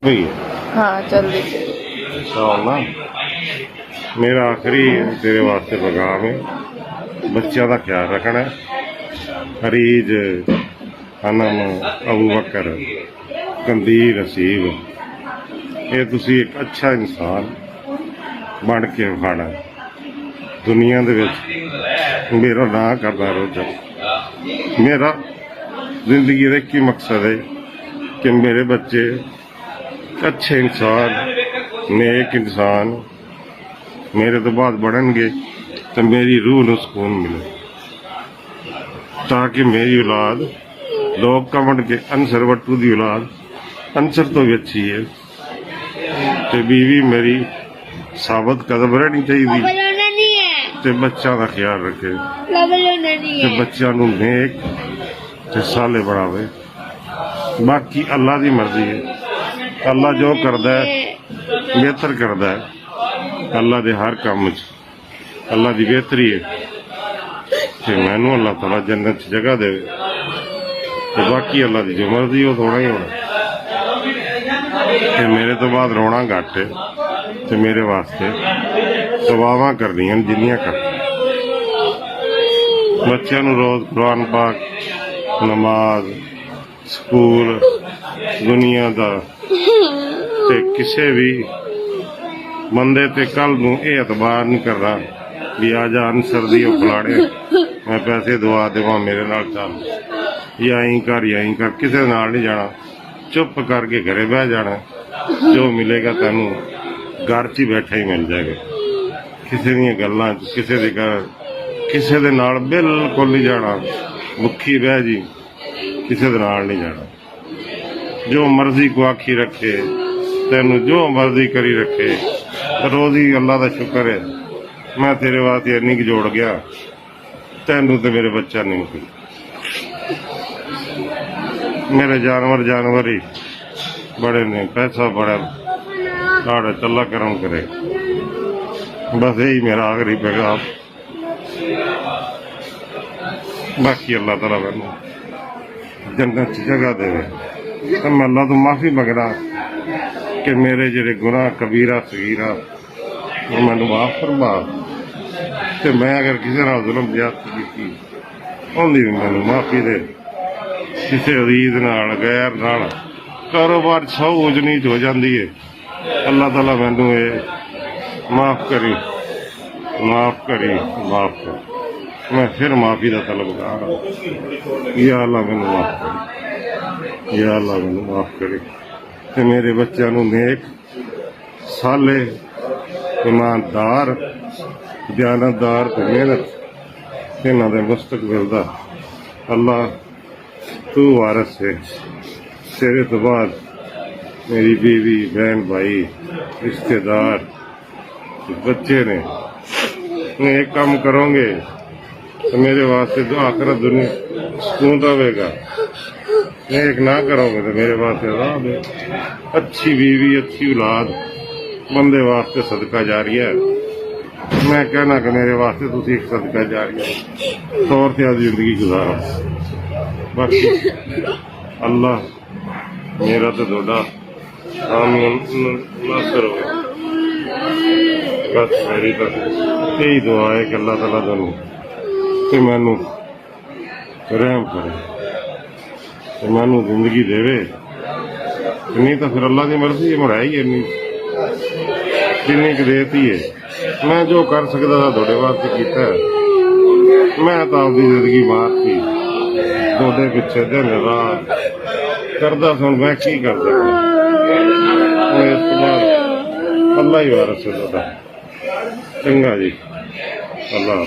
भाई हाँ चल दी। ना मेरा आखिरी तेरे वास्ते पैगाम है, बच्चों का ख्याल रखना है। फरीज, अनम, अबू बकर, कंदीर, हसीब, ये तुसी एक अच्छा इंसान बन के खाना दुनिया दे विच। मेरा ना करना रोजा, मेरा जिंदगी का एक ही मकसद है कि मेरे बच्चे अच्छे इंसान, नेक इंसान मेरे तो बाद बढ़नगे तो मेरी रूह को सुकून मिले, ताकि मेरी औलाद लोग कमन के अंसर वट्टू की औलाद अंसर तो भी अच्छी है, ते बीवी मेरी साबत कदम रहनी चाहिए, ते बच्चा का ख्याल रखे, ते बच्चा नू नेक ते साले बनावे। बाकी अल्लाह की मर्जी है, अल्लाह जो करदा है बेहतर करदा है। अल्लाह दे हर काम च अल्लाह की बेहतरी है, ते मैनू अल्लाह तआला जन्नत च जगह दे, ते बाकी अल्लाह की जो मर्जी हो थोड़ा ही होना। ते मेरे तो बाद रोना घट है, ते मेरे वास्ते दुआवां करनियां जिन्नियां कर। बच्चों नू रोज कुरान पाक, नमाज, स्कूल, दुनिया दा ते किसी भी बंदे ते कल नू ये एतबार नहीं करना भी आज अंसर दी फलाने मैं पैसे दुआ देवा मेरे नाल चल, या यहीं कर किसी नाल नहीं जाना। चुप करके घरे बह जाना, जो मिलेगा तेनू घर च ही बैठा ही मिल जाएगा। किसी दी गल्लां च किसी दे घर किसी दे नाल बिल्कुल नहीं जाना, मुखी बह जी किसी दे नाल नहीं जाना। जो मर्जी को आखी रखे, तेनू जो मर्जी करी रखे, रोजी अल्लाह का शुक्र है मैं तेरे वास्ते इन्नी जोड़ गया, तेनू तो मेरे बच्चा नहीं कोई। मेरे जानवर ही बड़े ने, पैसा बड़ा लाड़ा चला करम करे। बस यही मेरा आखिरी पैगाम। बाकी अल्लाह तआला मैनू जन्नत च जगह दे। तो मैं अल्लाह तो माफी मंगना कि मेरे जेडे गुनाह कबीरा सगीरा वो मैनू माफ फरमा, ते मैं अगर किसी नाल जुल्म ज्यादती की उन्दी भी मैनू माफी दे। किसी अजीज नाल गैर नाल कारोबार 100 ऊंच नीच हो जाती है, अल्लाह तआला मैनू ये माफ करी माफ कर। मैं फिर माफी का तलबगार हाँ। या अल्लाह मैनू माफ करे, या अल्लाह मैनू माफ करे, ते मेरे बच्चों नू नेक साले ईमानदार दयानतदार ते मेहनत इन्हां दे मुस्तकबिल दा अल्लाह तू वारस है। तेरे तो बाद मेरी बीवी, बहन, भाई, रिश्तेदार, बच्चे ने एक काम करोगे तो मेरे वास्ते तो आखिरत दुनिया सुकून रहेगा, एक ना करोगे तो मेरे वास्ते अज़ाब है। अच्छी बीवी, अच्छी औलाद बंदे वास्ते सदका जारिया है। मैं कहना कि मेरे वास्ते तुम एक सदका जारिया तौर से आज जिंदगी गुजारो। बाकी अल्लाह मेरा तो थोड़ा नासर हो। बस मेरी तो यही दुआ है कि अल्लाह तआला तेनू ते मैनू रहम करे, ते मैनू जिंदगी देवे, नहीं तो फिर अल्लाह की मर्जी है। मढ़ाई इन्नी जिन्नी क देती है, मैं जो कर सकता था थोड़े वास्ते किया है। मैं तो आपकी जिंदगी मारती थोड़े पिछे दिन रात करदा सुन, मैं की कर सकता। इस बाद अल्लाह ही वारस है थोड़ा। चंगा जी, अल्लाह।